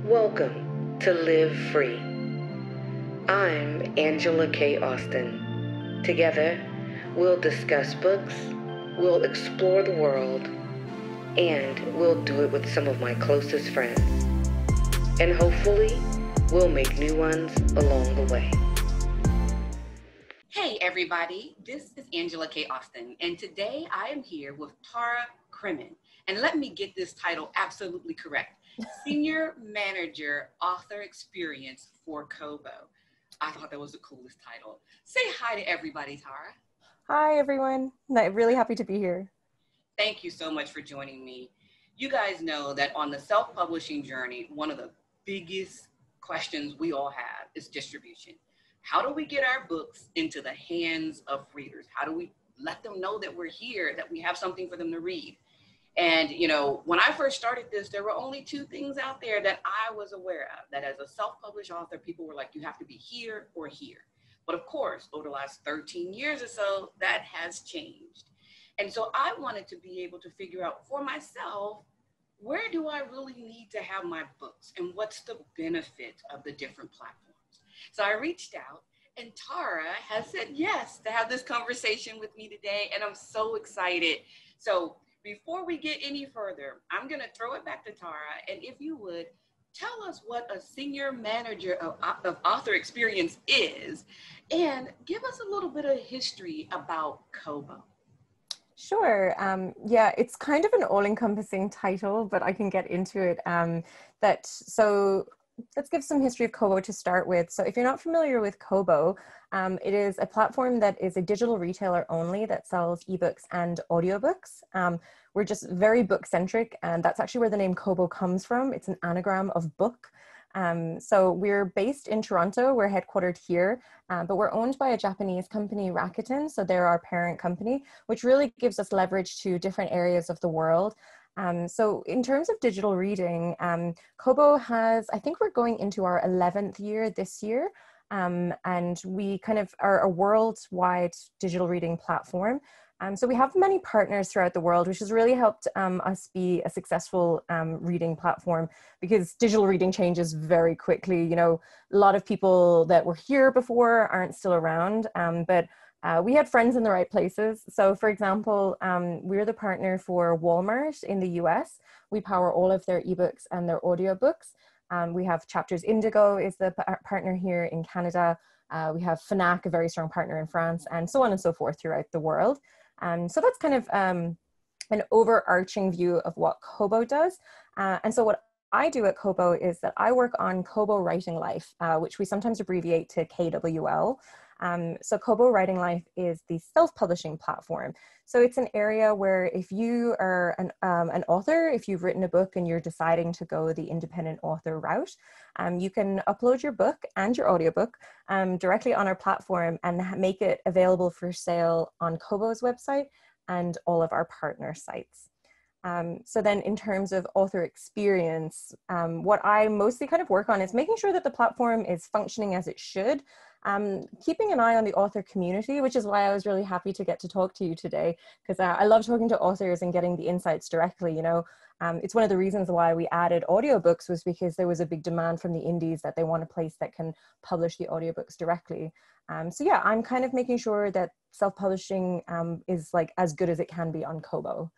Welcome to Live Free. I'm Angela K. Austin. Together, we'll discuss books, we'll explore the world, and we'll do it with some of my closest friends. And hopefully, we'll make new ones along the way. Hey everybody, this is Angela K. Austin, and today I am here with Tara Cremin. And let me get this title absolutely correct. Senior Manager Author Experience for Kobo. I thought that was the coolest title. Say hi to everybody, Tara. Hi everyone, I'm really happy to be here. Thank you so much for joining me. You guys know that on the self-publishing journey, one of the biggest questions we all have is distribution. How do we get our books into the hands of readers? How do we let them know that we're here, that we have something for them to read? And, you know, when I first started this, there were only two things out there that I was aware of, that as a self-published author, people were like, you have to be here or here. But of course, over the last 13 years or so, that has changed. And so I wanted to be able to figure out for myself, where do I really need to have my books and what's the benefit of the different platforms? So I reached out and Tara has said yes to have this conversation with me today. And I'm so excited. So before we get any further, I'm going to throw it back to Tara. And if you would, tell us what a senior manager of author experience is and give us a little bit of history about Kobo. Sure. Yeah, it's kind of an all-encompassing title, but I can get into it. So let's give some history of Kobo to start with. So if you're not familiar with Kobo, it is a platform that is a digital retailer only that sells ebooks and audiobooks. We're just very book-centric, and that's actually where the name Kobo comes from. It's an anagram of book. So we're based in Toronto, we're headquartered here, but we're owned by a Japanese company, Rakuten, so they're our parent company, which really gives us leverage to different areas of the world. So in terms of digital reading, Kobo has, I think we're going into our 11th year this year, and we kind of are a worldwide digital reading platform. So we have many partners throughout the world, which has really helped us be a successful reading platform, because digital reading changes very quickly. You know, a lot of people that were here before aren't still around, but we had friends in the right places. So for example, we're the partner for Walmart in the US. We power all of their ebooks and their audiobooks. We have Chapters Indigo is the partner here in Canada. We have Fnac, a very strong partner in France, and so on and so forth throughout the world. So that's kind of an overarching view of what Kobo does. And so what I do at Kobo is that I work on KOBO Writing Life, which we sometimes abbreviate to KWL. So Kobo Writing Life is the self-publishing platform. So it's an area where if you are an author, if you've written a book and you're deciding to go the independent author route, you can upload your book and your audiobook directly on our platform and make it available for sale on Kobo's website and all of our partner sites. So then in terms of author experience, what I mostly kind of work on is making sure that the platform is functioning as it should, keeping an eye on the author community, which is why I was really happy to get to talk to you today, because I love talking to authors and getting the insights directly. You know, it's one of the reasons why we added audiobooks was because there was a big demand from the indies that they want a place that can publish the audiobooks directly. So yeah, I'm kind of making sure that self-publishing is like as good as it can be on Kobo.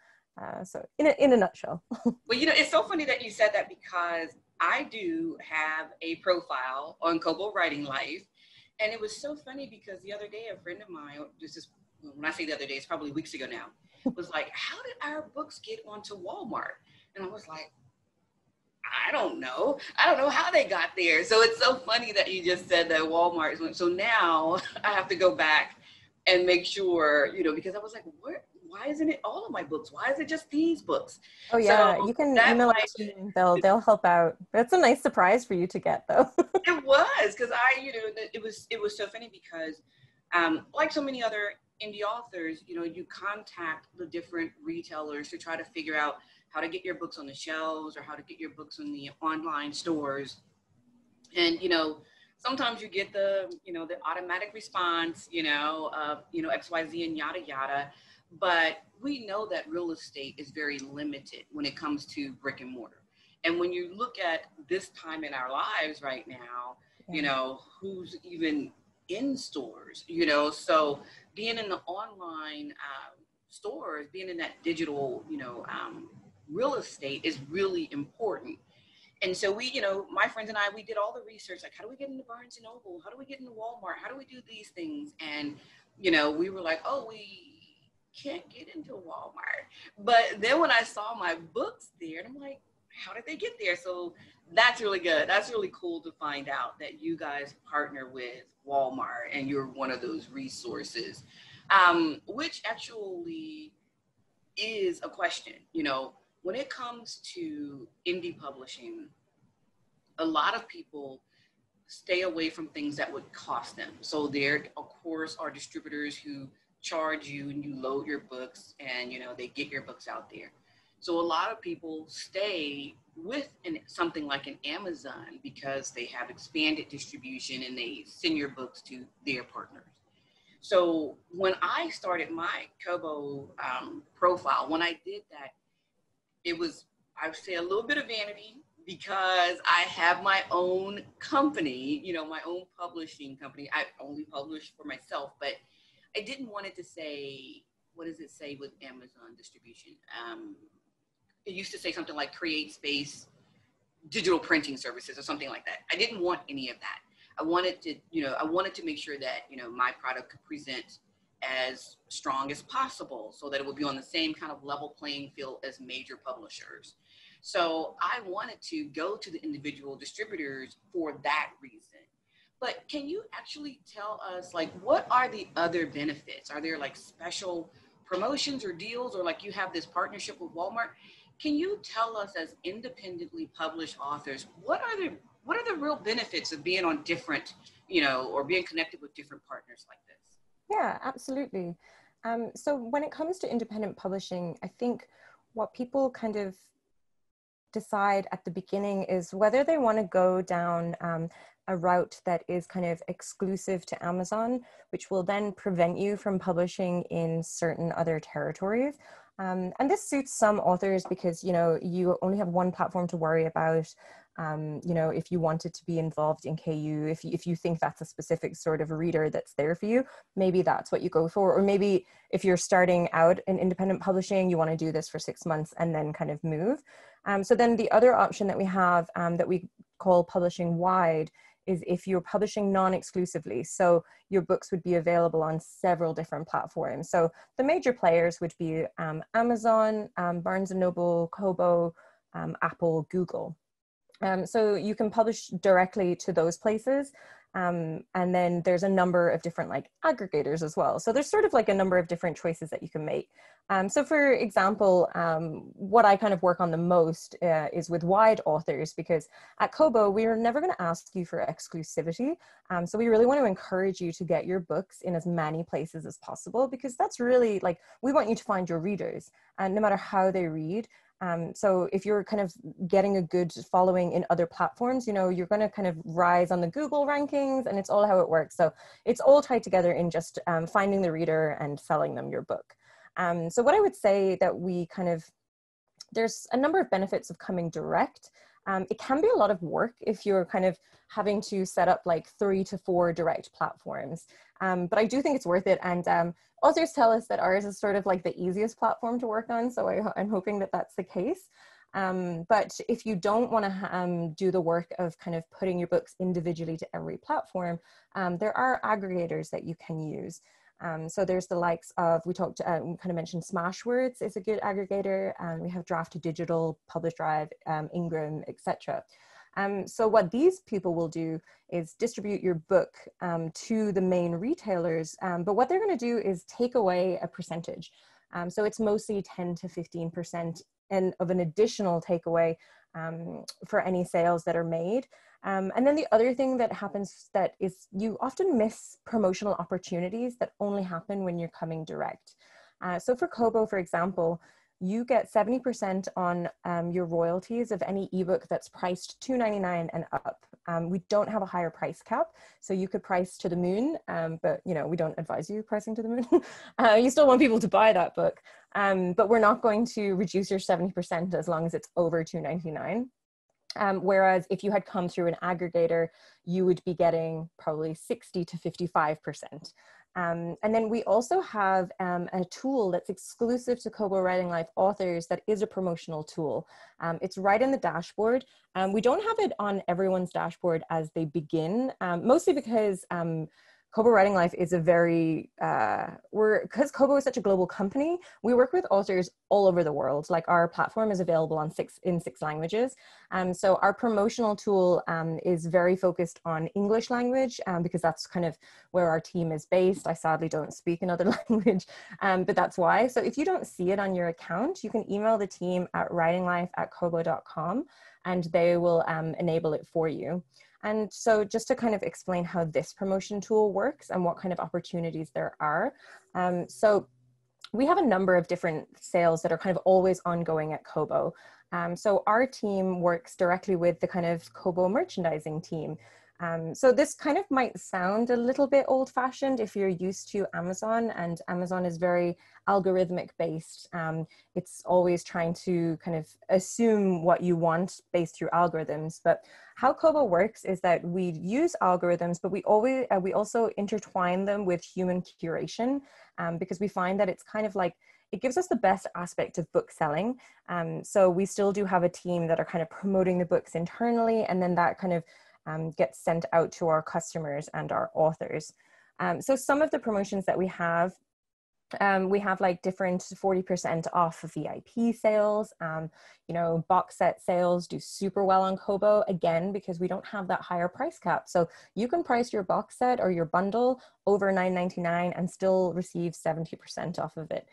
So in a nutshell. Well, you know, it's so funny that you said that, because I do have a profile on KOBO Writing Life. And it was so funny because the other day, a friend of mine, when I say the other day, it's probably weeks ago now, was like, how did our books get onto Walmart? And I was like, I don't know. I don't know how they got there. So it's so funny that you just said that Walmart went. So now I have to go back and make sure, you know, because I was like, why isn't it all of my books? Why is it just these books? Oh yeah, so you can email our team. They'll help out. That's a nice surprise for you to get, though. It was, because it was so funny because, like so many other indie authors, you know, you contact the different retailers to try to figure out how to get your books on the shelves or how to get your books on the online stores, and you know, sometimes you get the automatic response, of XYZ and yada yada. But we know that real estate is very limited when it comes to brick and mortar. And when you look at this time in our lives right now, you know, who's even in stores, you know, so being in the online stores, being in that digital, you know, real estate is really important. And so we, you know, my friends and I, we did all the research, like, how do we get into Barnes and Noble? How do we get into Walmart? How do we do these things? And, you know, we were like, oh, we can't get into Walmart. But then when I saw my books there, and I'm like, how did they get there? So that's really good. That's really cool to find out that you guys partner with Walmart and you're one of those resources, which actually is a question. You know, when it comes to indie publishing, a lot of people stay away from things that would cost them. So there, of course, are distributors who charge you and you load your books and, you know, they get your books out there. So a lot of people stay with something like an Amazon because they have expanded distribution and they send your books to their partners. So when I started my Kobo profile, when I did that, it was, I would say, a little bit of vanity because I have my own company, you know, my own publishing company. I only publish for myself, but I didn't want it to say, what does it say with Amazon distribution? It used to say something like create space, digital printing services or something like that. I didn't want any of that. I wanted to, you know, I wanted to make sure that, you know, my product could present as strong as possible so that it would be on the same kind of level playing field as major publishers. So I wanted to go to the individual distributors for that reason. But can you actually tell us, like, what are the other benefits? Are there like special promotions or deals, or like you have this partnership with Walmart? Can you tell us, as independently published authors, what are the real benefits of being on different, you know, or being connected with different partners like this? Yeah, absolutely. So when it comes to independent publishing, I think what people kind of decide at the beginning is whether they want to go down a route that is kind of exclusive to Amazon, which will then prevent you from publishing in certain other territories. And this suits some authors because, you know, you only have one platform to worry about. You know, if you wanted to be involved in KU, if you think that's a specific sort of reader that's there for you, maybe that's what you go for. Or maybe if you're starting out in independent publishing, you want to do this for 6 months and then kind of move. So then the other option that we have that we call publishing wide is if you're publishing non-exclusively. So your books would be available on several different platforms. So the major players would be Amazon, Barnes and Noble, Kobo, Apple, Google. So you can publish directly to those places. And then there's a number of different like aggregators as well. So there's sort of like a number of different choices that you can make. So for example, what I kind of work on the most is with wide authors, because at Kobo, we're never going to ask you for exclusivity. So we really want to encourage you to get your books in as many places as possible, because that's really like, we want you to find your readers, and no matter how they read. So if you're kind of getting a good following in other platforms, you know, you're going to kind of rise on the Google rankings, and it's all how it works. So it's all tied together in just finding the reader and selling them your book. So what I would say that we kind of, there's a number of benefits of coming direct. It can be a lot of work if you're kind of having to set up like 3 to 4 direct platforms. But I do think it's worth it. And authors tell us that ours is sort of like the easiest platform to work on. So I'm hoping that that's the case. But if you don't want to do the work of kind of putting your books individually to every platform, there are aggregators that you can use. So there's the likes of, we kind of mentioned Smashwords is a good aggregator, and we have Draft to Digital, Publish Drive, Ingram, etc. So what these people will do is distribute your book to the main retailers, but what they're going to do is take away a percentage. So it's mostly 10 to 15% of an additional takeaway for any sales that are made. And then the other thing that happens that is you often miss promotional opportunities that only happen when you're coming direct. So for Kobo, for example, you get 70% on your royalties of any ebook that's priced $2.99 and up. We don't have a higher price cap, so you could price to the moon, but you know, we don't advise you pricing to the moon. You still want people to buy that book, but we're not going to reduce your 70% as long as it's over $2.99. Whereas if you had come through an aggregator, you would be getting probably 60 to 55%. And then we also have a tool that's exclusive to Kobo Writing Life authors that is a promotional tool. It's right in the dashboard. We don't have it on everyone's dashboard as they begin, mostly because Kobo Writing Life is a very, because Kobo is such a global company, we work with authors all over the world. Like our platform is available in 6 languages. So our promotional tool is very focused on English language because that's kind of where our team is based. I sadly don't speak another language, but that's why. So if you don't see it on your account, you can email the team at writinglife@kobo.com and they will enable it for you. And so just to kind of explain how this promotion tool works and what kind of opportunities there are. So we have a number of different sales that are kind of always ongoing at Kobo. So our team works directly with the kind of Kobo merchandising team. So this kind of might sound a little bit old-fashioned if you're used to Amazon, and Amazon is very algorithmic based. It's always trying to kind of assume what you want based through algorithms. But how Kobo works is that we use algorithms, but we also intertwine them with human curation because we find that it's kind of like, it gives us the best aspect of book selling. So we still do have a team that are kind of promoting the books internally, and then that kind of gets sent out to our customers and our authors. So some of the promotions that we have like different 40% off VIP sales. You know, box set sales do super well on Kobo, again, because we don't have that higher price cap. So you can price your box set or your bundle over $9.99 and still receive 70% off of it.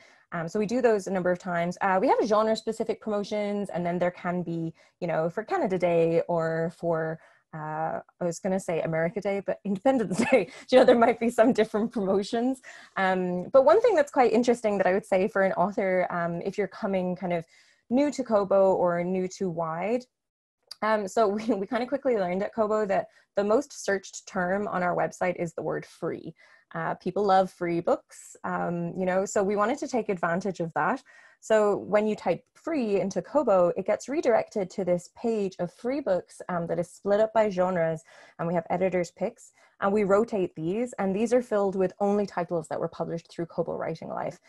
So we do those a number of times. We have genre specific promotions, and then there can be, you know, for Canada Day or for I was going to say America Day, but Independence Day, you know, there might be some different promotions. But one thing that's quite interesting that I would say for an author, if you're coming kind of new to Kobo or new to Wide, so we kind of quickly learned at Kobo that the most searched term on our website is the word free. People love free books, you know, so we wanted to take advantage of that. So when you type free into Kobo, it gets redirected to this page of free books that is split up by genres, and we have editors' picks, and we rotate these, and these are filled with only titles that were published through Kobo Writing Life.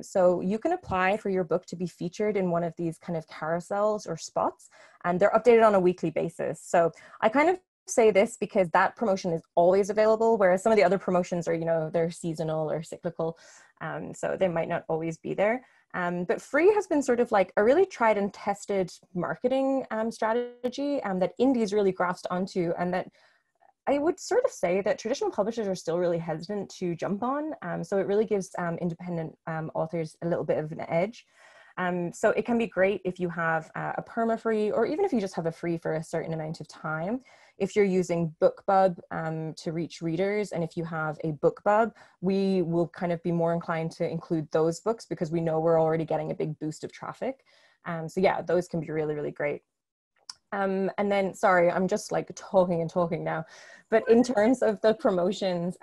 So you can apply for your book to be featured in one of these kind of carousels or spots, and they're updated on a weekly basis. So I kind of say this because that promotion is always available, whereas some of the other promotions are, you know, they're seasonal or cyclical, so they might not always be there. But free has been sort of like a really tried and tested marketing strategy that indies really grasped onto, and that I would sort of say that traditional publishers are still really hesitant to jump on. So it really gives independent authors a little bit of an edge. So it can be great if you have a perma-free, or even if you just have a free for a certain amount of time. If you're using BookBub to reach readers, and if you have a BookBub, we will kind of be more inclined to include those books because we know we're already getting a big boost of traffic. So yeah, those can be really, really great. And then, sorry, I'm just like talking and talking now. But in terms of the promotions,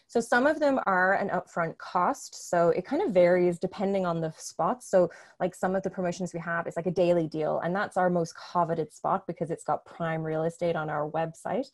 so some of them are an upfront cost. So it kind of varies depending on the spot. So like some of the promotions we have, it's like a daily deal. And that's our most coveted spot because it's got prime real estate on our website.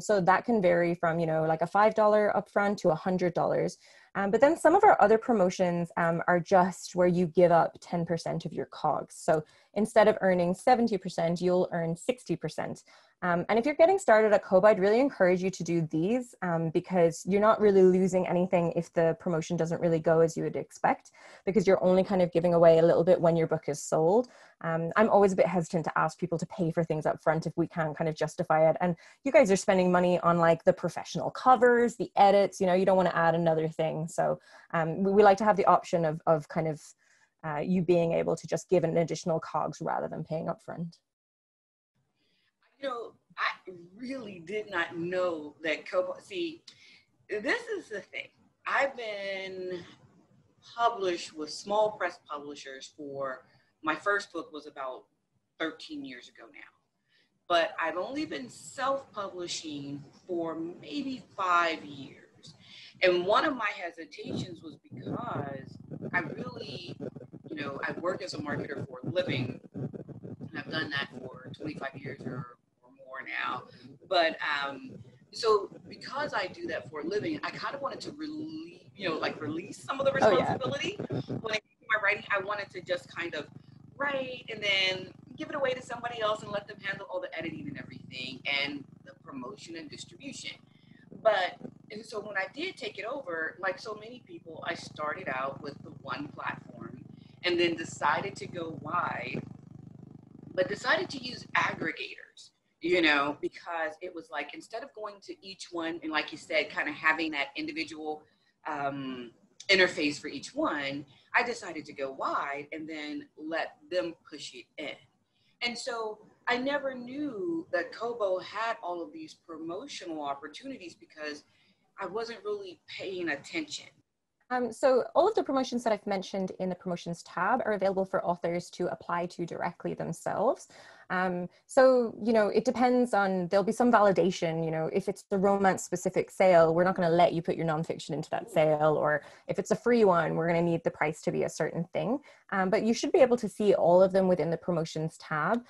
So that can vary from, you know, like a $5 upfront to $100. But then some of our other promotions are just where you give up 10% of your COGS. So instead of earning 70%, you'll earn 60%. And if you're getting started at Kobo, I'd really encourage you to do these because you're not really losing anything if the promotion doesn't really go as you would expect, because you're only kind of giving away a little bit when your book is sold. I'm always a bit hesitant to ask people to pay for things up front if we can't kind of justify it. And you guys are spending money on like the professional covers, the edits, you know, you don't want to add another thing. So we like to have the option of kind of you being able to just give an additional COGS rather than paying upfront. You know, I really did not know that Kobo, see, this is the thing. I've been published with small press publishers for, my first book was about 13 years ago now. But I've only been self-publishing for maybe 5 years. And one of my hesitations was because I really, you know, I work as a marketer for a living, and I've done that for for 25 years or more now. But so because I do that for a living, I kind of wanted to release some of the responsibility. When it came to my writing, I wanted to just kind of write and then give it away to somebody else and let them handle all the editing and everything and the promotion and distribution. And so when I did take it over, like so many people, I started out with the one platform and then decided to go wide, but decided to use aggregators, because it was like, instead of going to each one and, like you said, kind of having that individual interface for each one, I decided to go wide and then let them push it in. And so I never knew that Kobo had all of these promotional opportunities because I wasn't really paying attention. So all of the promotions that I've mentioned in the promotions tab are available for authors to apply to directly themselves. So, it depends on, there'll be some validation, if it's the romance specific sale, we're not going to let you put your nonfiction into that sale, or if it's a free one, we're going to need the price to be a certain thing. But you should be able to see all of them within the promotions tab.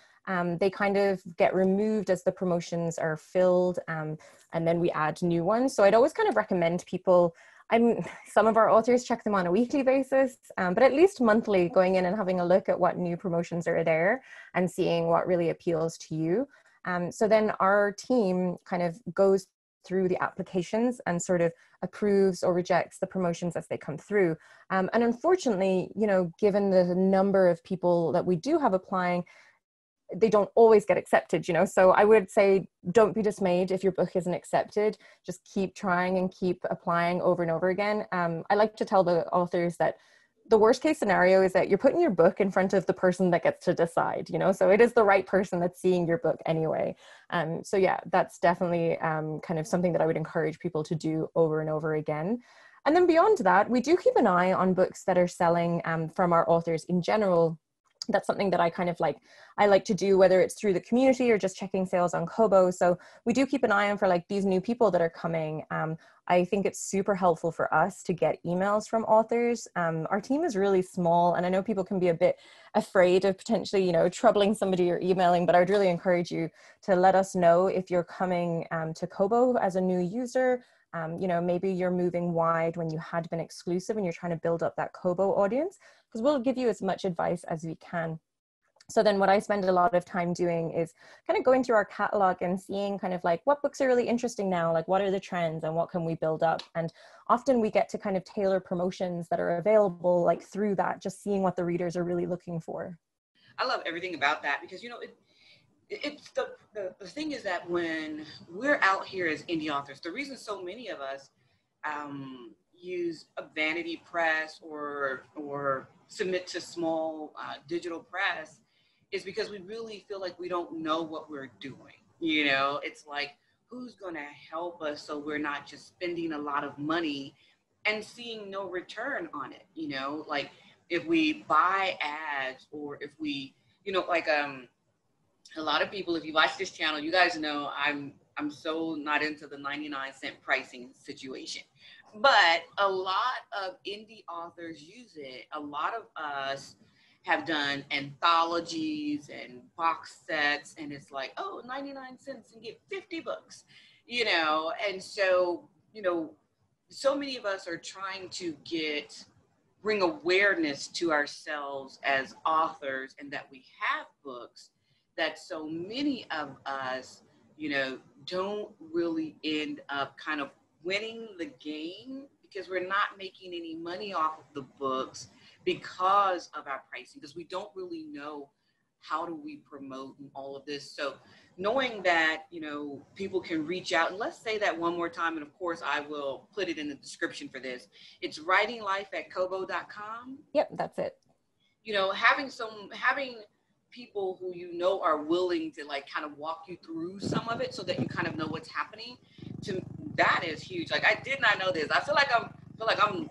They kind of get removed as the promotions are filled, and then we add new ones. So I'd always kind of recommend people, some of our authors check them on a weekly basis, but at least monthly, going in and having a look at what new promotions are there and seeing what really appeals to you. So then our team kind of goes through the applications and sort of approves or rejects the promotions as they come through. And unfortunately, given the number of people that we do have applying, they don't always get accepted, so I would say don't be dismayed if your book isn't accepted. Just keep trying and keep applying over and over again. I like to tell the authors that the worst case scenario is that you're putting your book in front of the person that gets to decide, so it is the right person that's seeing your book anyway. So yeah, that's definitely kind of something that I would encourage people to do over and over again. And then beyond that, we do keep an eye on books that are selling from our authors in general. That's something that I kind of I like to do, whether it's through the community or just checking sales on Kobo. So we do keep an eye on for these new people that are coming. I think it's super helpful for us to get emails from authors. Our team is really small, and I know people can be a bit afraid of potentially, troubling somebody or emailing, but I would really encourage you to let us know if you're coming to Kobo as a new user. Maybe you're moving wide when you had been exclusive and you're trying to build up that Kobo audience, because we'll give you as much advice as we can. So then what I spend a lot of time doing is kind of going through our catalog and seeing kind of what books are really interesting now, what are the trends and what can we build up. And often we get to kind of tailor promotions that are available through that, just seeing what the readers are really looking for. I love everything about that because, it's the thing is that when we're out here as indie authors, the reason so many of us use a vanity press or submit to small digital press is because we really feel like we don't know what we're doing. It's like, who's going to help us so we're not just spending a lot of money and seeing no return on it? If we buy ads or if we, a lot of people, if you watch this channel, you guys know I'm so not into the 99-cent pricing situation. But a lot of indie authors use it. A lot of us have done anthologies and box sets, and it's like, 99 cents and get 50 books, and so, so many of us are trying to bring awareness to ourselves as authors and that we have books, that so many of us, don't really end up kind of winning the game because we're not making any money off of the books because of our pricing, because we don't really know how do we promote and all of this. So knowing that, people can reach out, and let's say that one more time, and of course I will put it in the description for this. It's writinglife@kobo.com. Yep, that's it. Having people who are willing to kind of walk you through some of it so that you kind of know what's happening, that is huge. I did not know this. I feel like I'm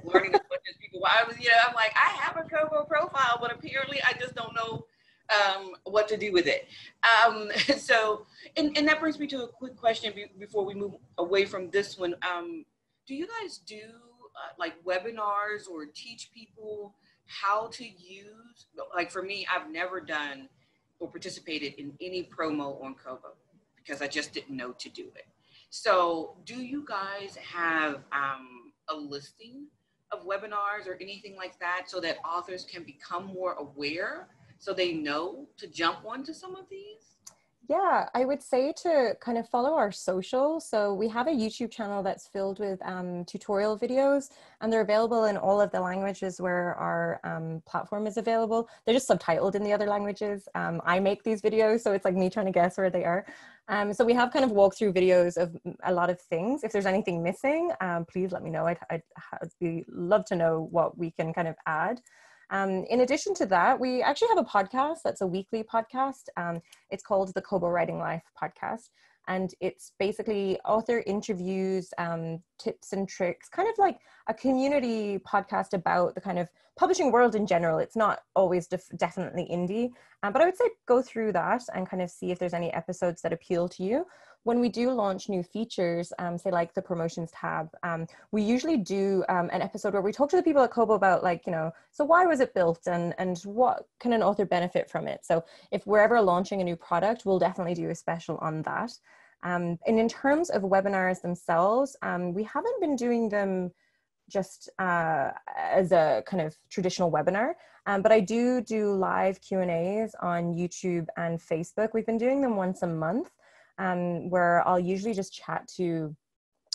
learning as much as people. I'm like, I have a Kobo profile, but apparently I just don't know what to do with it. So that brings me to a quick question before we move away from this one. Do you guys do webinars or teach people how to use, for me, I've never done or participated in any promo on Kobo because I just didn't know to do it. So do you guys have a listing of webinars or anything like that so that authors can become more aware so they know to jump onto some of these? Yeah, I would say to kind of follow our social. So we have a YouTube channel that's filled with tutorial videos, and they're available in all of the languages where our platform is available. They're just subtitled in the other languages. I make these videos, so it's like me trying to guess where they are. So we have kind of walkthrough videos of a lot of things. If there's anything missing, please let me know. I'd love to know what we can kind of add. In addition to that, we actually have a podcast that's a weekly podcast. It's called the KOBO Writing Life podcast. And it's basically author interviews, tips and tricks, kind of like a community podcast about the kind of publishing world in general. It's not always definitely indie, but I would say go through that and kind of see if there's any episodes that appeal to you. When we do launch new features, say like the promotions tab, we usually do an episode where we talk to the people at Kobo about like, you know, so why was it built and what can an author benefit from it? So if we're ever launching a new product, we'll definitely do a special on that. And in terms of webinars themselves, we haven't been doing them just as a kind of traditional webinar, but I do live Q&As on YouTube and Facebook. We've been doing them once a month, where I'll usually just chat to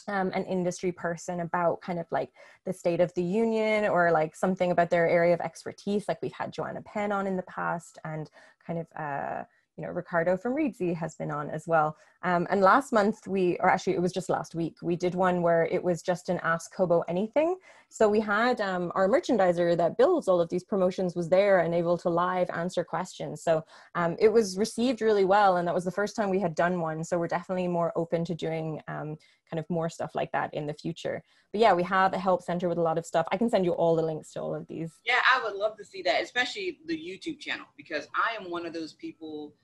an industry person about kind of like the state of the union or like something about their area of expertise. Like we've had Joanna Penn on in the past, and kind of you know, Ricardo from Reedsy has been on as well. And last month or actually it was just last week, we did one where it was just an Ask Kobo Anything. So we had our merchandiser that builds all of these promotions was there and able to live answer questions. So it was received really well. And that was the first time we had done one. So we're definitely more open to doing kind of more stuff like that in the future. But yeah, we have a help center with a lot of stuff. I can send you all the links to all of these. Yeah, I would love to see that, especially the YouTube channel, because I am one of those people,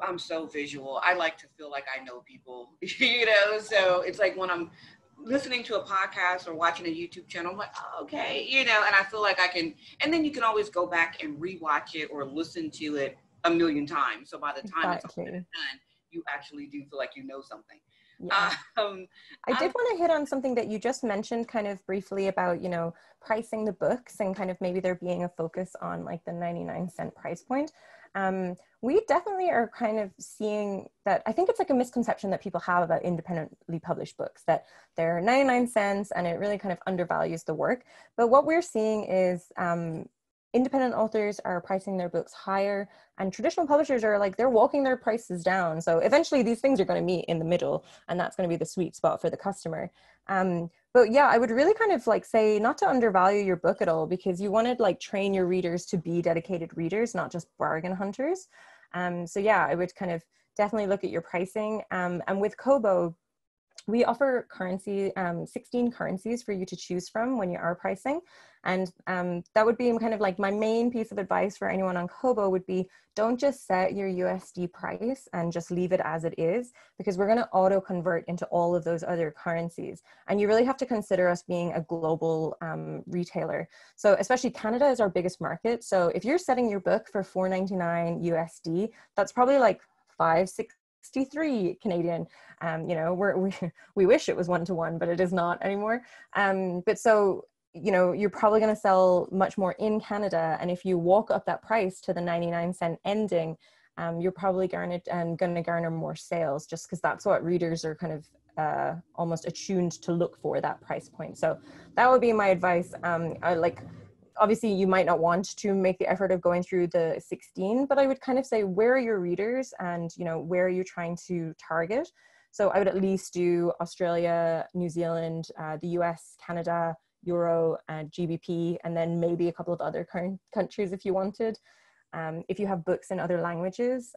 I'm so visual. I like to feel like I know people, you know, so it's like when I'm listening to a podcast or watching a YouTube channel, I'm like, oh, okay, you know, and I feel like I can, and then you can always go back and rewatch it or listen to it a million times. So by the time it's all done, you actually do feel like you know something. Yeah. I did want to hit on something that you just mentioned kind of briefly about, you know, pricing the books and kind of maybe there being a focus on like the 99-cent price point. We definitely are kind of seeing that. I think it's like a misconception that people have about independently published books, that they're 99 cents and it really kind of undervalues the work. But what we're seeing is independent authors are pricing their books higher, and traditional publishers are like, they're walking their prices down. So eventually these things are going to meet in the middle, and that's going to be the sweet spot for the customer. But yeah, I would really kind of like say not to undervalue your book at all, because you want to like train your readers to be dedicated readers, not just bargain hunters. So yeah, I would kind of definitely look at your pricing. And with Kobo, we offer 16 currencies for you to choose from when you are pricing. And that would be kind of like my main piece of advice for anyone on Kobo would be, don't just set your USD price and just leave it as it is, because we're going to auto convert into all of those other currencies. And you really have to consider us being a global retailer. So especially Canada is our biggest market. So if you're setting your book for $4.99 USD, that's probably like $5.63 Canadian. You know, we wish it was 1-to-1, but it is not anymore. But so, you know, you're probably going to sell much more in Canada. And if you walk up that price to the 99-cent ending, you're probably going to garner more sales, just because that's what readers are kind of almost attuned to look for, that price point. So that would be my advice. Obviously you might not want to make the effort of going through the 16, but I would kind of say, where are your readers and, you know, where are you trying to target? So I would at least do Australia, New Zealand, the US, Canada, Euro, and GBP, and then maybe a couple of other current countries if you wanted. If you have books in other languages,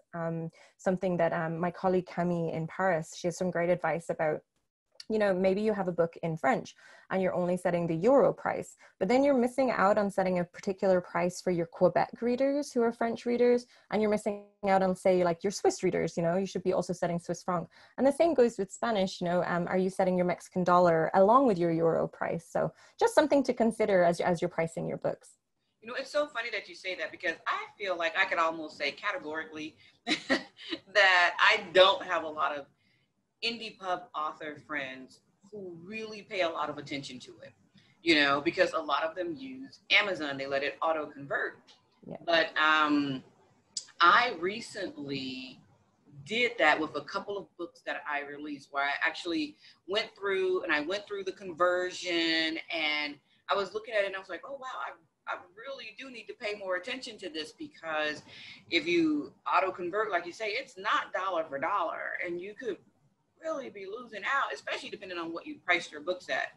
something that my colleague Camille in Paris, she has some great advice about. You know, maybe you have a book in French and you're only setting the Euro price, but then you're missing out on setting a particular price for your Quebec readers who are French readers, and you're missing out on, say, like your Swiss readers. You know, you should be also setting Swiss franc. And the same goes with Spanish. You know, are you setting your Mexican dollar along with your Euro price? So just something to consider as you're pricing your books. You know, it's so funny that you say that, because I feel like I could almost say categorically that I don't have a lot of indie pub author friends who really pay a lot of attention to it, you know, because a lot of them use Amazon. They let it auto convert. Yeah. But I recently did that with a couple of books that I released, where I actually went through the conversion, and I was looking at it and I was like, oh, wow, I really do need to pay more attention to this, because if you auto convert, like you say, it's not dollar for dollar, and you could really be losing out, especially depending on what you priced your books at.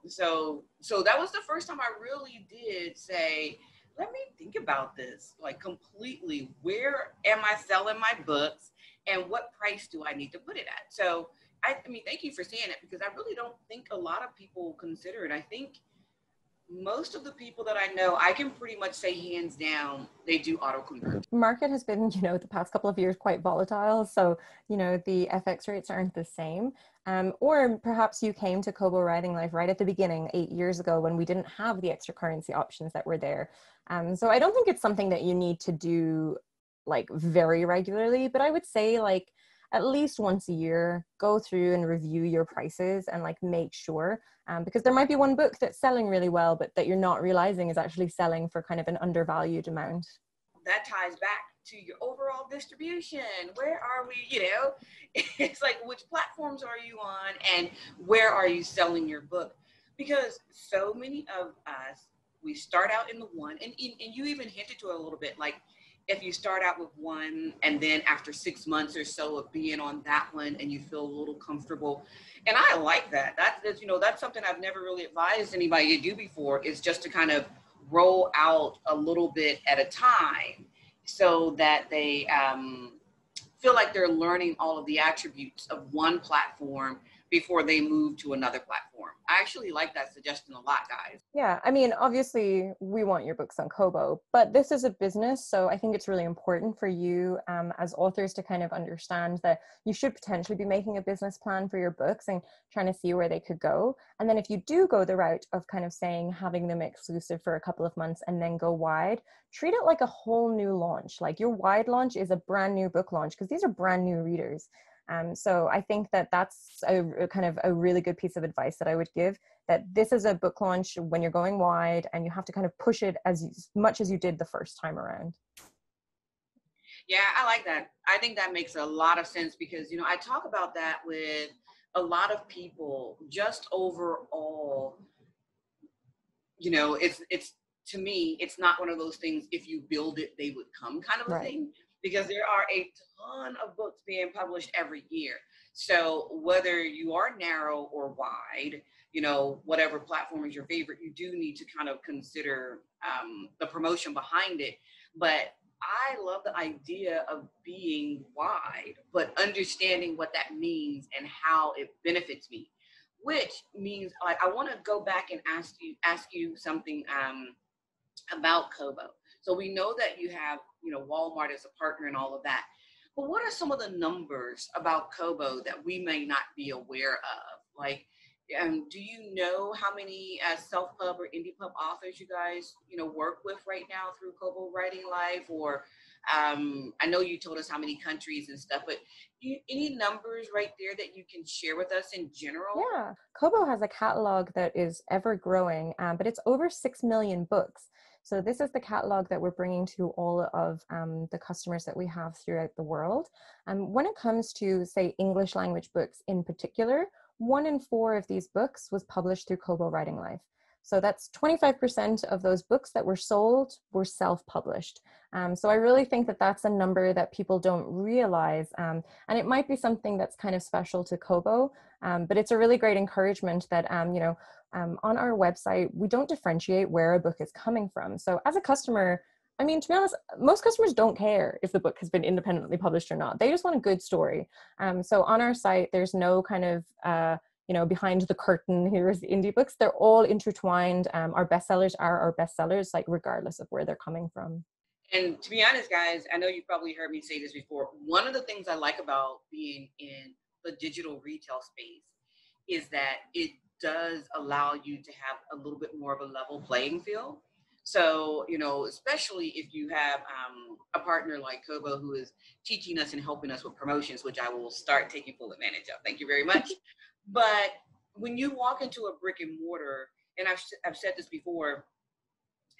So that was the first time I really did say, let me think about this, like, completely. Where am I selling my books, and what price do I need to put it at? So I mean, thank you for saying it, because I really don't think a lot of people consider it. I think most of the people that I know, I can pretty much say hands down, they do auto convert. Market has been, the past couple of years quite volatile. So, the FX rates aren't the same. Or perhaps you came to Kobo Writing Life right at the beginning, 8 years ago, when we didn't have the extra currency options that were there. So I don't think it's something that you need to do like very regularly, but I would say like at least once a year, go through and review your prices and like make sure, because there might be one book that's selling really well, but that you're not realizing is actually selling for kind of an undervalued amount. That ties back to your overall distribution. Where are we, it's like, which platforms are you on, and where are you selling your book? Because so many of us, we start out in the one, and you even hinted to it a little bit, like, if you start out with one, and then after 6 months or so of being on that one, and you feel a little comfortable. And I like that. That's something I've never really advised anybody to do before, is just to kind of roll out a little bit at a time, so that they feel like they're learning all of the attributes of one platform before they move to another platform. I actually like that suggestion a lot, guys. Yeah, I mean, obviously we want your books on Kobo, but this is a business, so I think it's really important for you as authors to kind of understand that you should potentially be making a business plan for your books and trying to see where they could go. And then if you do go the route of kind of saying having them exclusive for a couple of months and then go wide, treat it like a whole new launch. Like your wide launch is a brand new book launch, because these are brand new readers. So I think that that's a kind of a really good piece of advice that I would give, that this is a book launch when you're going wide, and you have to kind of push it as much as you did the first time around. Yeah, I like that. I think that makes a lot of sense, because, I talk about that with a lot of people, just overall, it's to me, it's not one of those things, if you build it, they would come kind of a thing, because there are a ton of books being published every year. So whether you are narrow or wide, whatever platform is your favorite, you do need to kind of consider the promotion behind it. But I love the idea of being wide, but understanding what that means and how it benefits me, which means, like, I want to go back and ask you something about Kobo. So we know that you have, Walmart as a partner and all of that. But what are some of the numbers about Kobo that we may not be aware of? Like, do you know how many self-pub or indie pub authors you guys, work with right now through Kobo Writing Life? Or I know you told us how many countries and stuff, but any numbers right there that you can share with us in general? Yeah, Kobo has a catalog that is ever growing, but it's over 6 million books. So this is the catalog that we're bringing to all of the customers that we have throughout the world. When it comes to, say, English language books in particular, 1 in 4 of these books was published through Kobo Writing Life. So that's 25% of those books that were sold were self-published. So I really think that that's a number that people don't realize. And it might be something that's kind of special to Kobo, but it's a really great encouragement that, on our website, we don't differentiate where a book is coming from. So as a customer, I mean, to be honest, most customers don't care if the book has been independently published or not. They just want a good story. So on our site, there's no kind of, behind the curtain, here's the indie books. They're all intertwined. Our bestsellers are our bestsellers, like regardless of where they're coming from. And to be honest, guys, I know you've probably heard me say this before. One of the things I like about being in the digital retail space is that it does allow you to have a little bit more of a level playing field. So, especially if you have a partner like Kobo who is teaching us and helping us with promotions, which I will start taking full advantage of. Thank you very much. But when you walk into a brick and mortar, and I've said this before,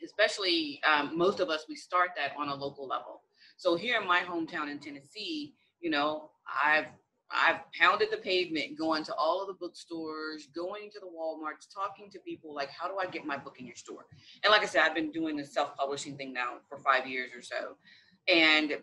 especially most of us, we start that on a local level. So here in my hometown in Tennessee, I've pounded the pavement, going to all of the bookstores, going to the Walmarts, talking to people like, how do I get my book in your store? And like I said, I've been doing this self-publishing thing now for 5 years or so. And,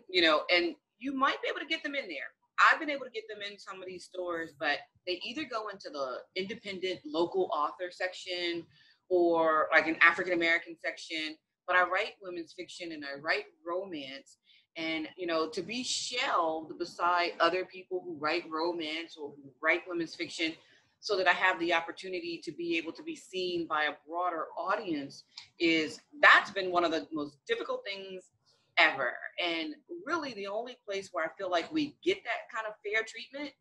and you might be able to get them in there. I've been able to get them in some of these stores, but they either go into the independent local author section or like an African American section. But I write women's fiction and I write romance. And, to be shelved beside other people who write romance or who write women's fiction so that I have the opportunity to be able to be seen by a broader audience that's been one of the most difficult things ever. And really the only place where I feel like we get that kind of fair treatment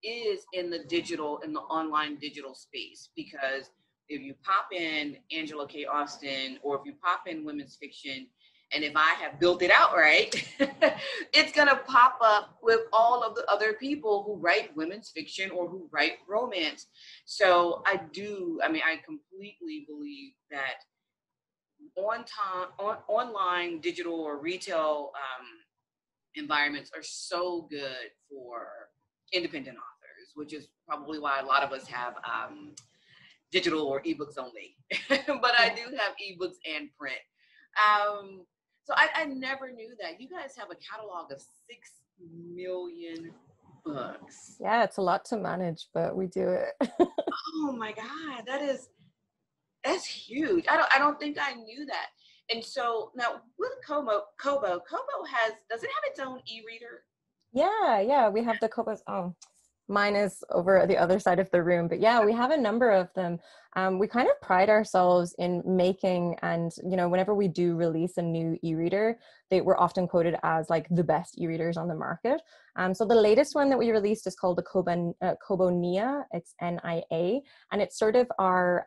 is in the online digital space, because if you pop in Angela K. Austin, or if you pop in women's fiction, and if I have built it out right, it's going to pop up with all of the other people who write women's fiction or who write romance. So I completely believe that online digital or retail environments are so good for independent authors, which is probably why a lot of us have digital or ebooks only. But I do have ebooks and print. So I never knew that. You guys have a catalog of 6 million books. Yeah, it's a lot to manage, but we do it. Oh my God, that's huge. I don't think I knew that. And so now with Kobo does it have its own e-reader? Yeah, we have the Kobos. Oh, mine is over the other side of the room, but yeah, we have a number of them. We kind of pride ourselves in making, and whenever we do release a new e-reader, we're often quoted as like the best e-readers on the market. So the latest one that we released is called the Kobo Nia. It's NIA, and it's sort of our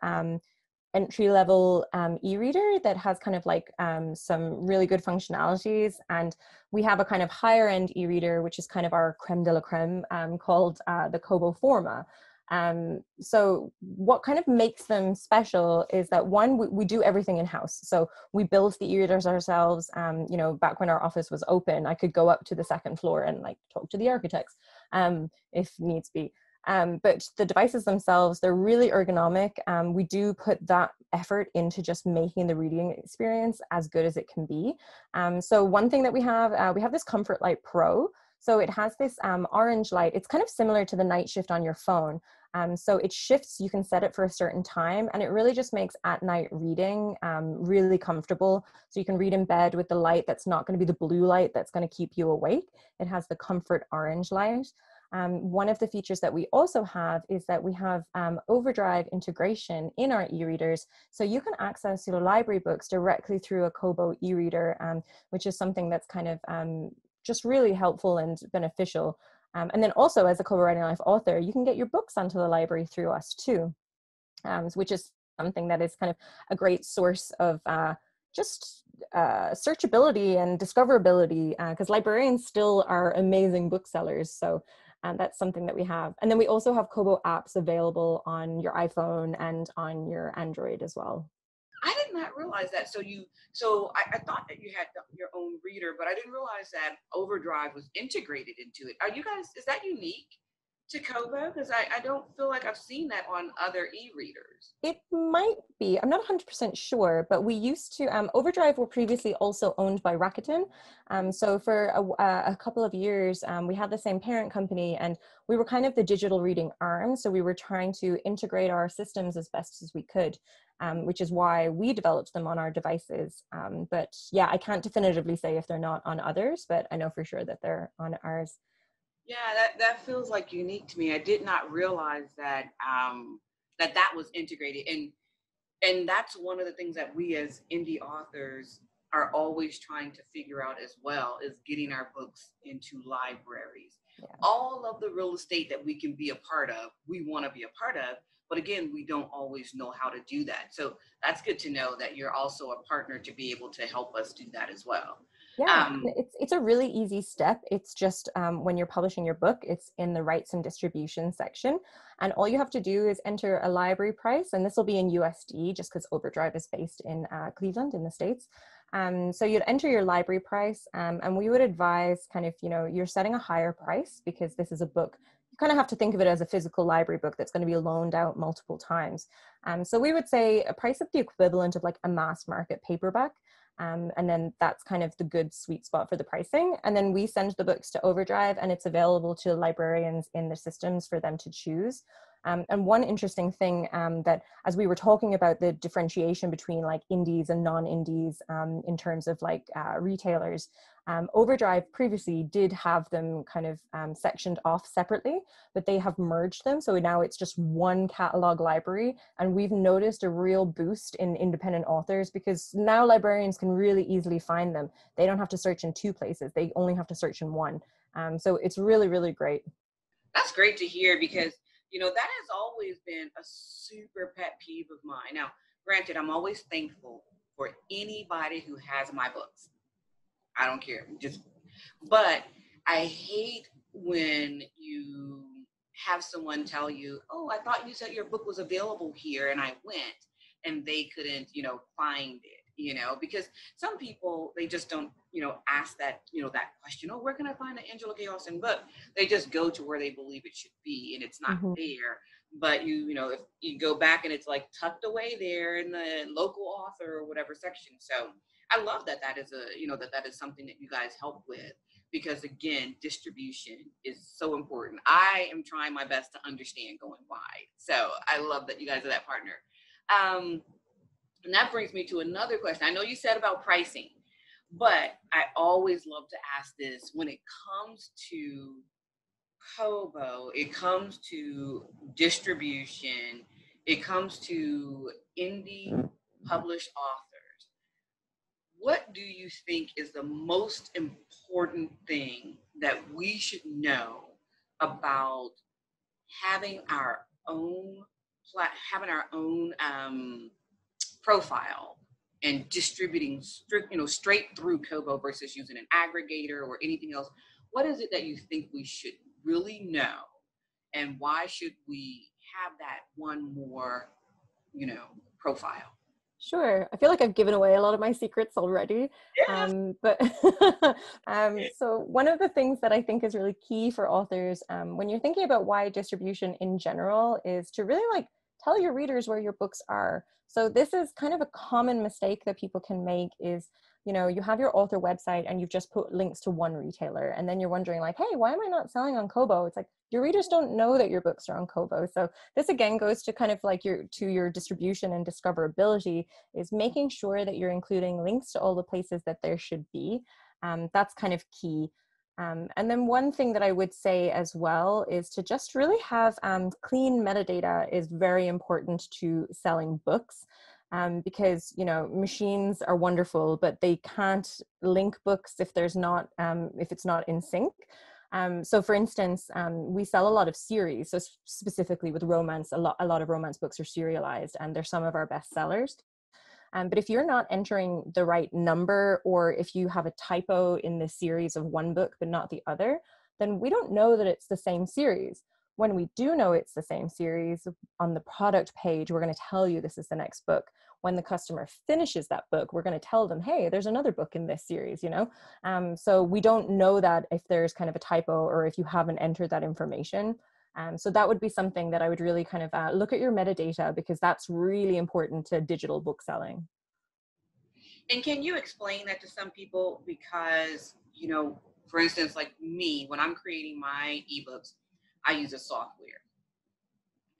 entry-level e-reader that has kind of like some really good functionalities. And we have a kind of higher end e-reader, which is kind of our creme de la creme, called the Kobo Forma. So what kind of makes them special is that one, we do everything in-house. So we build the e-readers ourselves. Back when our office was open, I could go up to the second floor and like talk to the architects if needs be. But the devices themselves, they're really ergonomic. We do put that effort into just making the reading experience as good as it can be. So one thing that we have this Comfort Light Pro. So it has this orange light. It's kind of similar to the night shift on your phone. So it shifts, you can set it for a certain time, and it really just makes at night reading really comfortable. So you can read in bed with the light that's not going to be the blue light that's going to keep you awake. It has the Comfort Orange light. One of the features that we also have is that we have overdrive integration in our e-readers. So you can access your library books directly through a Kobo e-reader, which is something that's kind of just really helpful and beneficial. And then also as a KOBO Writing Life author, you can get your books onto the library through us too, which is something that is kind of a great source of just searchability and discoverability, because librarians still are amazing booksellers. So that's something that we have. And then we also have Kobo Apps available on your iPhone and on your Android as well. I did not realize that. So I thought that you had your own reader, but I didn't realize that Overdrive was integrated into it. Is that unique to Kobo? Because I don't feel like I've seen that on other e-readers. It might be. I'm not 100% sure, but we used to, Overdrive were previously also owned by Rakuten. So for a couple of years, we had the same parent company, and we were kind of the digital reading arm. So we were trying to integrate our systems as best as we could, which is why we developed them on our devices. But yeah, I can't definitively say if they're not on others, but I know for sure that they're on ours. Yeah, that feels like unique to me. I did not realize that that was integrated, and that's one of the things that we as indie authors are always trying to figure out as well, is getting our books into libraries. All of the real estate that we can be a part of, we want to be a part of. But again, we don't always know how to do that. So that's good to know that you're also a partner to be able to help us do that as well. Yeah, it's a really easy step. It's just when you're publishing your book, it's in the rights and distribution section. And all you have to do is enter a library price, and this will be in USD just because Overdrive is based in Cleveland in the States. So you'd enter your library price, and we would advise kind of, you're setting a higher price because this is a book. You kind of have to think of it as a physical library book that's going to be loaned out multiple times. So we would say a price of the equivalent of like a mass market paperback. And then that's kind of the good sweet spot for the pricing. And then we send the books to Overdrive, and it's available to librarians in the systems for them to choose. And one interesting thing that as we were talking about the differentiation between like indies and non-indies in terms of like retailers, Overdrive previously did have them kind of sectioned off separately, but they have merged them. So now it's just one catalog library. And we've noticed a real boost in independent authors because now librarians can really easily find them. They don't have to search in two places. They only have to search in one. So it's really, really great. That's great to hear because, that has always been a super pet peeve of mine. Now, granted, I'm always thankful for anybody who has my books. I don't care. But I hate when you have someone tell you, oh, I thought you said your book was available here, and I went and they couldn't, find it, because some people, they just don't, ask that, that question, oh, where can I find an Angela K. Austin book? They just go to where they believe it should be, and it's not there. But if you go back and it's like tucked away there in the local author or whatever section. So I love that is that is something that you guys help with, because again, distribution is so important. I am trying my best to understand going wide. So I love that you guys are that partner. And that brings me to another question. I know you said about pricing, but I always love to ask this when it comes to Kobo, it comes to distribution, it comes to indie published authors. What do you think is the most important thing that we should know about having our own profile and distributing straight through Kobo versus using an aggregator or anything else? What is it that you think we should really know, and why should we have that one more, profile? Sure. I feel like I've given away a lot of my secrets already. Yes. So one of the things that I think is really key for authors when you're thinking about why distribution in general is to really like tell your readers where your books are. So this is kind of a common mistake that people can make is, you have your author website and you've just put links to one retailer. And then you're wondering like, hey, why am I not selling on Kobo? It's like your readers don't know that your books are on Kobo. So this again goes to kind of like your distribution and discoverability is making sure that you're including links to all the places that there should be. That's kind of key. And then one thing that I would say as well is to just really have clean metadata is very important to selling books. Because machines are wonderful, but they can't link books if it's not in sync. So for instance, we sell a lot of series. So specifically with romance, a lot of romance books are serialized, and they're some of our best sellers. But if you're not entering the right number, or if you have a typo in the series of one book but not the other, then we don't know that it's the same series. When we do know it's the same series, on the product page, we're going to tell you this is the next book. When the customer finishes that book, we're going to tell them, hey, there's another book in this series, So we don't know that if there's kind of a typo or if you haven't entered that information. So that would be something that I would really kind of look at your metadata, because that's really important to digital book selling. And can you explain that to some people? Because, for instance, like me, when I'm creating my ebooks, I use a software,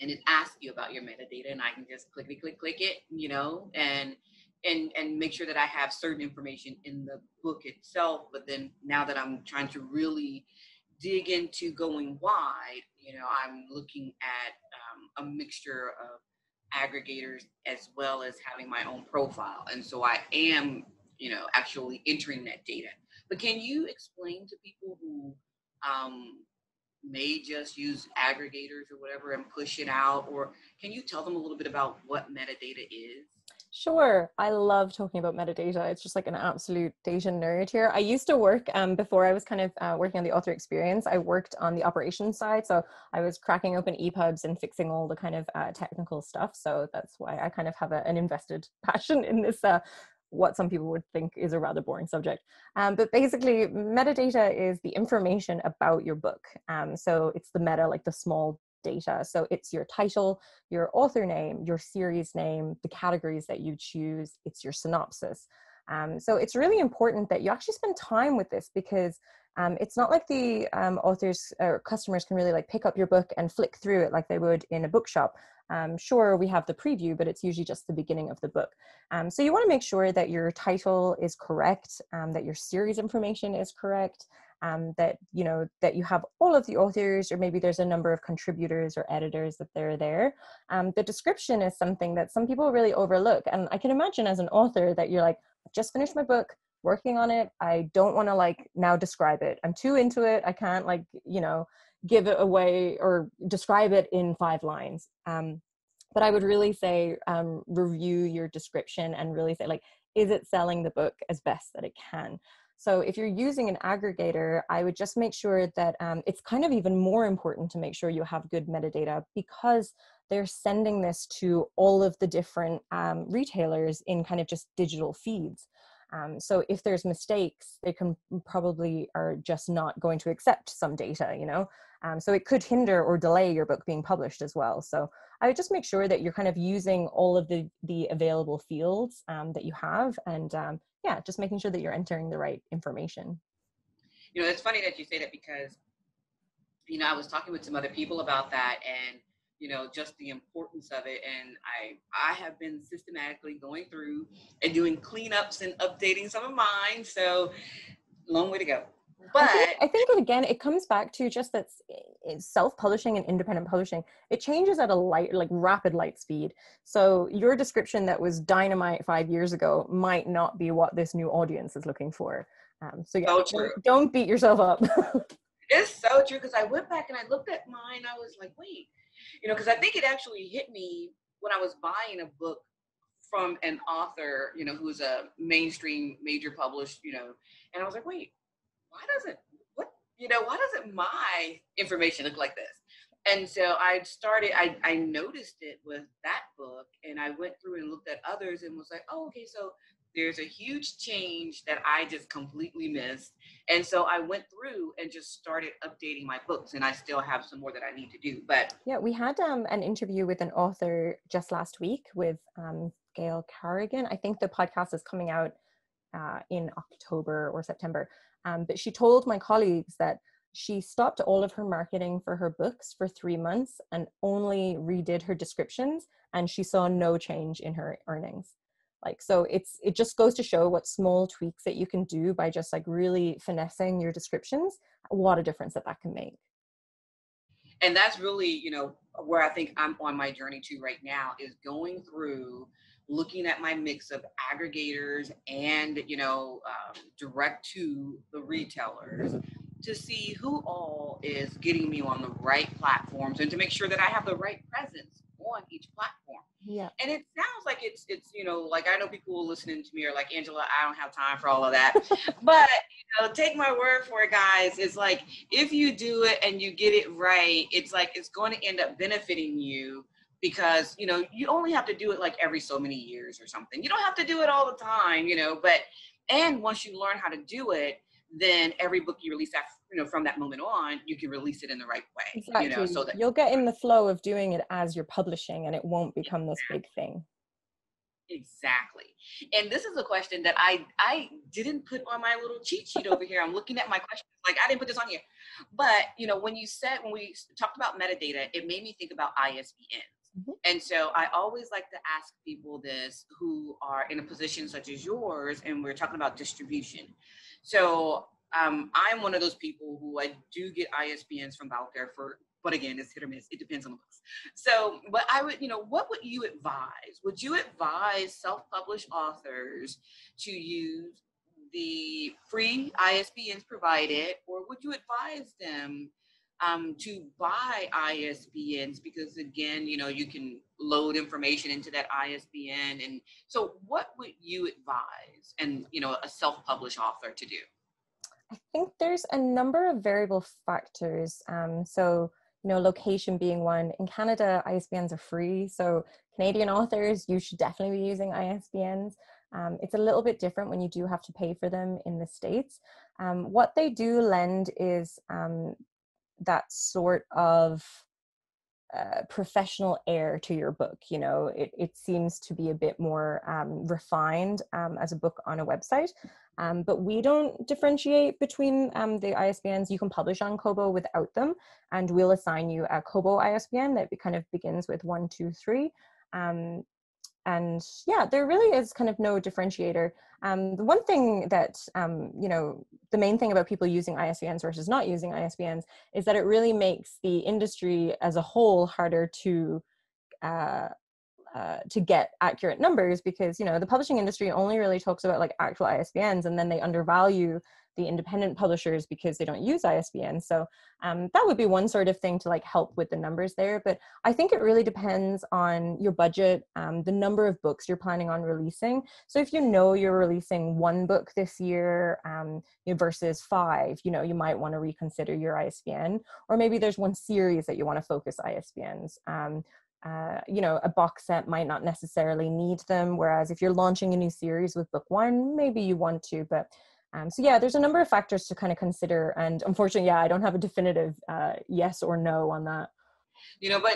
and it asks you about your metadata, and I can just click it, and make sure that I have certain information in the book itself. But then now that I'm trying to really dig into going wide, I'm looking at a mixture of aggregators as well as having my own profile. And so I am, actually entering that data. But can you explain to people who may just use aggregators or whatever and push it out? Or can you tell them a little bit about what metadata is? Sure. I love talking about metadata. It's just like an absolute data nerd here. I used to work, before I was kind of working on the author experience, I worked on the operations side. So I was cracking open EPUBs and fixing all the kind of technical stuff. So that's why I kind of have an invested passion in this, what some people would think is a rather boring subject. But basically, metadata is the information about your book. So it's the meta, like the small data. So it's your title, your author name, your series name, the categories that you choose, it's your synopsis. So it's really important that you actually spend time with this, because it's not like the authors or customers can really like pick up your book and flick through it like they would in a bookshop. Sure, we have the preview, but it's usually just the beginning of the book. So you want to make sure that your title is correct, that your series information is correct, that that you have all of the authors, or maybe there's a number of contributors or editors that they're there. The description is something that some people really overlook, and I can imagine as an author that you're like, I just finished my book, working on it, I don't want to like now describe it, I'm too into it, I can't like give it away or describe it in 5 lines. But I would really say review your description and really say, like, is it selling the book as best that it can? So if you're using an aggregator, I would just make sure that it's kind of even more important to make sure you have good metadata, because they're sending this to all of the different retailers in kind of just digital feeds. So if there's mistakes, they can probably are just not going to accept some data, so it could hinder or delay your book being published as well. So I would just make sure that you're kind of using all of the available fields that you have, and yeah, just making sure that you're entering the right information. It's funny that you say that, because I was talking with some other people about that, and just the importance of it. And I have been systematically going through and doing cleanups and updating some of mine. So long way to go. But I think again, it comes back to just that it's self-publishing and independent publishing. It changes at a rapid light speed. So your description that was dynamite 5 years ago might not be what this new audience is looking for. So yeah, so true. Don't beat yourself up. It's so true, because I went back and I looked at mine. I was like, wait, because I think it actually hit me when I was buying a book from an author, who's a mainstream major published, and I was like, wait, why doesn't my information look like this? And so I noticed it with that book, and I went through and looked at others and was like, oh, okay, so there's a huge change that I just completely missed. And so I went through and just started updating my books, and I still have some more that I need to do. But yeah, we had an interview with an author just last week with Gail Carrigan. I think the podcast is coming out in October or September. But she told my colleagues that she stopped all of her marketing for her books for 3 months and only redid her descriptions, and she saw no change in her earnings. So it just goes to show what small tweaks that you can do by just like really finessing your descriptions, what a difference that can make. And that's really, where I think I'm on my journey to right now, is going through, looking at my mix of aggregators and, direct to the retailers, to see who all is getting me on the right platforms, and to make sure that I have the right presence on each platform. Yeah. And it sounds like it's like, I know people listening to me are like, Angela, I don't have time for all of that. But take my word for it, guys. It's like, if you do it and you get it right, it's like it's going to end up benefiting you, because you only have to do it like every so many years or something. You don't have to do it all the time, and once you learn how to do it, then every book you release from that moment on, you can release it in the right way. Exactly. So that you'll get in the flow of doing it as you're publishing, and it won't become this big thing. Exactly. And this is a question that I didn't put on my little cheat sheet over here. I'm looking at my questions, like, I didn't put this on here. But, when we talked about metadata, it made me think about ISBNs. Mm-hmm. And so I always like to ask people this who are in a position such as yours, and we're talking about distribution. So I'm one of those people who I do get ISBNs from out there but again, it's hit or miss. It depends on the books. So, but I would, what would you advise? Would you advise self-published authors to use the free ISBNs provided, or would you advise them to buy ISBNs because, again, you can load information into that ISBN. And so what would you advise a self-published author to do? I think there's a number of variable factors. So, location being one. In Canada, ISBNs are free. So Canadian authors, you should definitely be using ISBNs. It's a little bit different when you do have to pay for them in the States. What they do lend is that sort of professional air to your book. It seems to be a bit more refined as a book on a website. But we don't differentiate between the ISBNs. You can publish on Kobo without them, and we'll assign you a Kobo ISBN that kind of begins with 1, 2, 3. And yeah, there really is kind of no differentiator. The one thing that, the main thing about people using ISBNs versus not using ISBNs is that it really makes the industry as a whole harder to get accurate numbers, because the publishing industry only really talks about like actual ISBNs, and then they undervalue the independent publishers because they don't use ISBNs. So that would be one sort of thing to like help with the numbers there. But I think it really depends on your budget, the number of books you're planning on releasing. So if you're releasing 1 book this year versus 5, you might want to reconsider your ISBN, or maybe there's one series that you want to focus ISBNs. A box set might not necessarily need them, whereas if you're launching a new series with book 1, maybe you want to. But so yeah, there's a number of factors to kind of consider, and unfortunately, I don't have a definitive yes or no on that.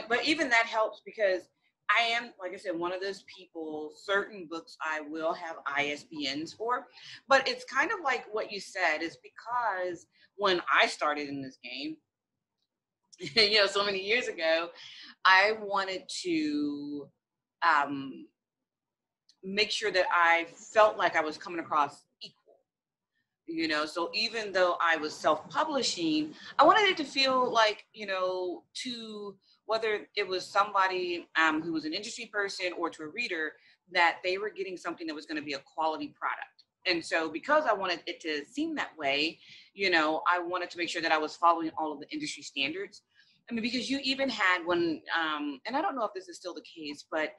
But even that helps, because I am, like I said, one of those people. Certain books I will have ISBNs for, but it's kind of like what you said, is because when I started in this game, so many years ago, I wanted to make sure that I felt like I was coming across equal. So even though I was self-publishing, I wanted it to feel like, to whether it was somebody who was an industry person or to a reader, that they were getting something that was going to be a quality product. And so because I wanted it to seem that way, I wanted to make sure that I was following all of the industry standards. I mean, because you even had when, and I don't know if this is still the case, but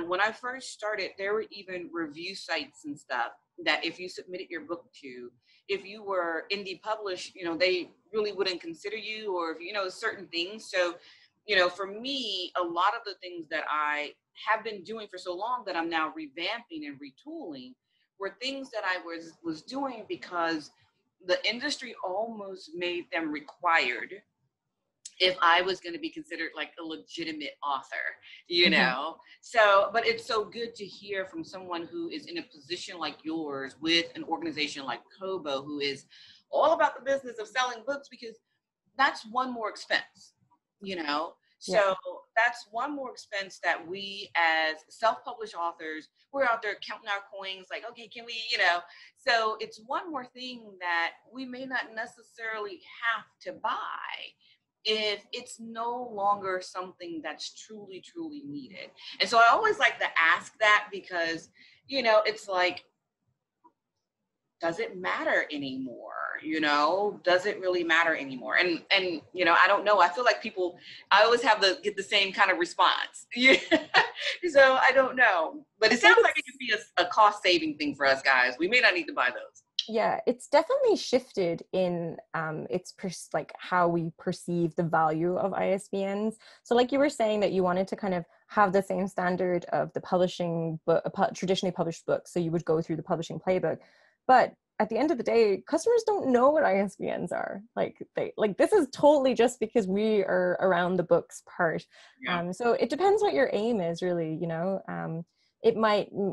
when I first started, there were even review sites and stuff that if you submitted your book to, if you were indie published, they really wouldn't consider you, or if, certain things. So, for me, a lot of the things that I have been doing for so long that I'm now revamping and retooling were things that I was doing because the industry almost made them required if I was going to be considered like a legitimate author, So, but it's so good to hear from someone who is in a position like yours with an organization like Kobo, who is all about the business of selling books, because that's one more expense. So that's one more expense that we as self-published authors, we're out there counting our coins like, okay, can we, so it's one more thing that we may not necessarily have to buy if it's no longer something that's truly, truly needed. And so I always like to ask that because, it's like, does it matter anymore? Does it really matter anymore? And I don't know. I feel like I always get the same kind of response. So I don't know. But it sounds like it could be a cost-saving thing for us guys. We may not need to buy those. Yeah, it's definitely shifted in like how we perceive the value of ISBNs. So like you were saying that you wanted to kind of have the same standard of the publishing book, traditionally published books. So you would go through the publishing playbook. But at the end of the day, customers don't know what ISBNs are. This is totally just because we are around the books part. Yeah. So it depends what your aim is, really, It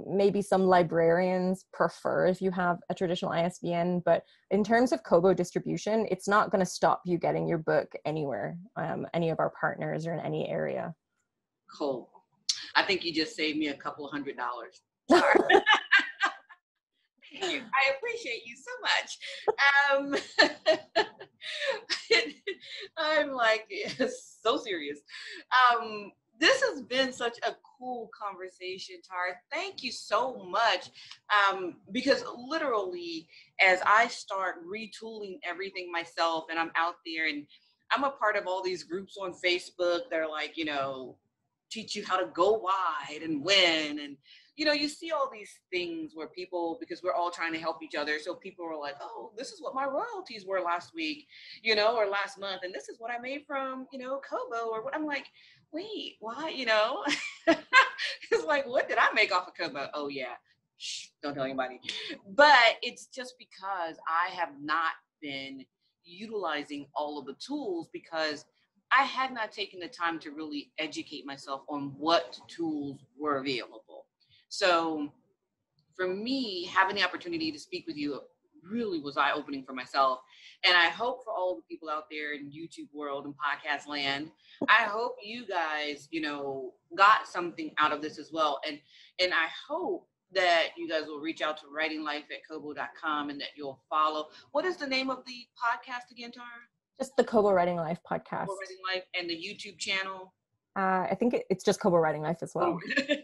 maybe some librarians prefer if you have a traditional ISBN, but in terms of Kobo distribution, it's not going to stop you getting your book anywhere, any of our partners or in any area. Cool. I think you just saved me a couple $100. Sorry. Thank you. I appreciate you so much. I'm like, so serious. This has been such a cool conversation, Tara. Thank you so much. Because literally, as I start retooling everything myself and I'm out there and I'm a part of all these groups on Facebook. They're like, teach you how to go wide and win. And, you see all these things where people, because we're all trying to help each other. So people are like, oh, this is what my royalties were last week, or last month. And this is what I made from, Kobo or what. I'm like, wait, why, It's like, what did I make off of Kobo? Oh yeah. Shh, don't tell anybody. But it's just because I have not been utilizing all of the tools because I had not taken the time to really educate myself on what tools were available. So for me, having the opportunity to speak with you really was eye-opening for myself. And I hope for all the people out there in YouTube world and podcast land, I hope you guys, got something out of this as well. And I hope that you guys will reach out to writinglife@kobo.com and that you'll follow. What is the name of the podcast again, Tara? Just the Kobo Writing Life podcast. Kobo Writing Life and the YouTube channel. I think it's just Kobo Writing Life as well.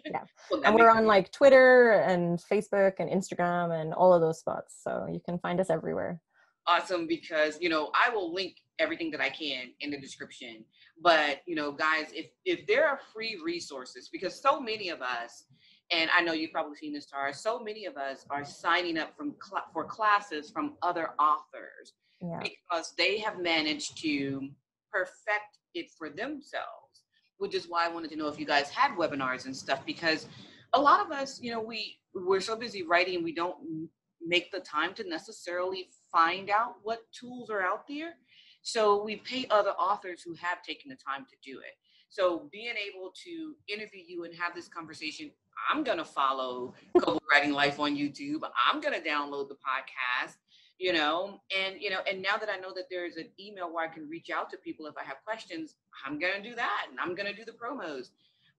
Yeah. Well, and we're on like Twitter and Facebook and Instagram and all of those spots. So you can find us everywhere. Awesome, because, I will link everything that I can in the description. But, guys, if there are free resources, because so many of us, and I know you've probably seen this, Tara, so many of us are signing up for classes from other authors because they have managed to perfect it for themselves, which is why I wanted to know if you guys had webinars and stuff, because a lot of us, we're so busy writing, we don't make the time to necessarily find out what tools are out there. So we pay other authors who have taken the time to do it. So being able to interview you and have this conversation, I'm going to follow Kobo Writing Life on YouTube. I'm going to download the podcast, and now that I know that there's an email where I can reach out to people if I have questions, I'm going to do that. And I'm going to do the promos.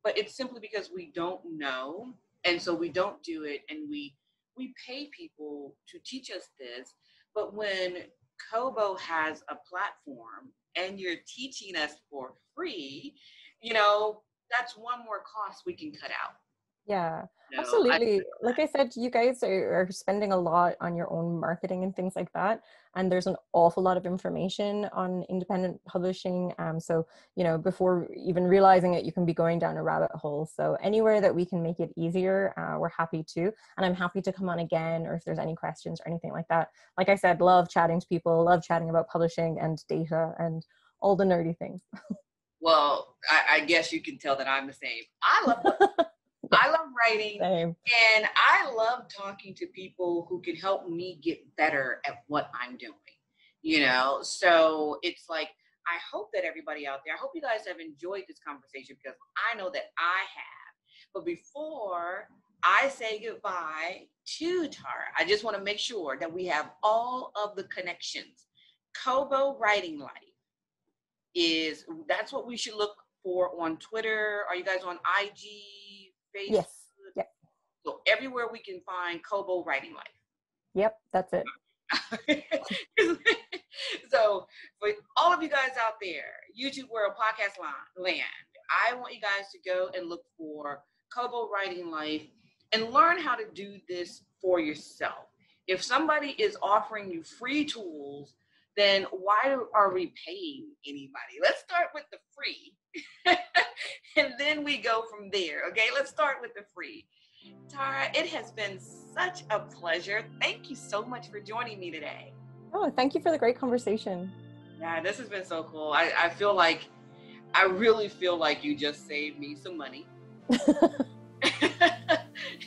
But it's simply because we don't know. And so we don't do it. And we pay people to teach us this. But when Kobo has a platform and you're teaching us for free, that's one more cost we can cut out. Yeah, absolutely. Like I said, you guys are spending a lot on your own marketing and things like that. And there's an awful lot of information on independent publishing. So, before even realizing it, you can be going down a rabbit hole. So anywhere that we can make it easier, we're happy to. And I'm happy to come on again, or if there's any questions or anything like that. Like I said, love chatting to people, love chatting about publishing and data and all the nerdy things. Well, I guess you can tell that I'm the same. I love writing. Same. And I love talking to people who can help me get better at what I'm doing, So it's like, I hope that everybody out there, I hope you guys have enjoyed this conversation because I know that I have. But before I say goodbye to Tara, I just want to make sure that we have all of the connections. Kobo Writing Life that's what we should look for on Twitter. Are you guys on IG? Facebook? Yes. Yep. So everywhere we can find Kobo Writing Life. Yep, that's it. So for all of you guys out there, YouTube world, podcast land, I want you guys to go and look for Kobo Writing Life and learn how to do this for yourself. If somebody is offering you free tools, then why are we paying anybody? Let's start with the free. And then we go from there. Okay, let's start with the free. Tara, it has been such a pleasure. Thank you so much for joining me today. Oh, thank you for the great conversation. Yeah, this has been so cool. I really feel like you just saved me some money.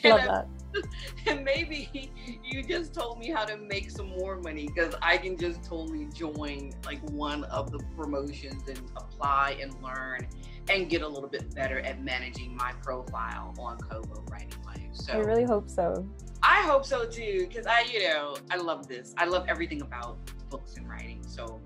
Love that. And maybe you just told me how to make some more money, because I can just totally join like one of the promotions and apply and learn and get a little bit better at managing my profile on Kobo Writing Life. So I really hope so. I hope so too, because I love this. I love everything about books and writing. So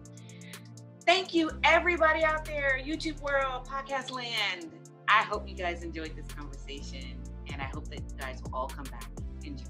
thank you everybody out there, YouTube world, podcast land. I hope you guys enjoyed this conversation, and I hope that you guys will all come back. Enjoy.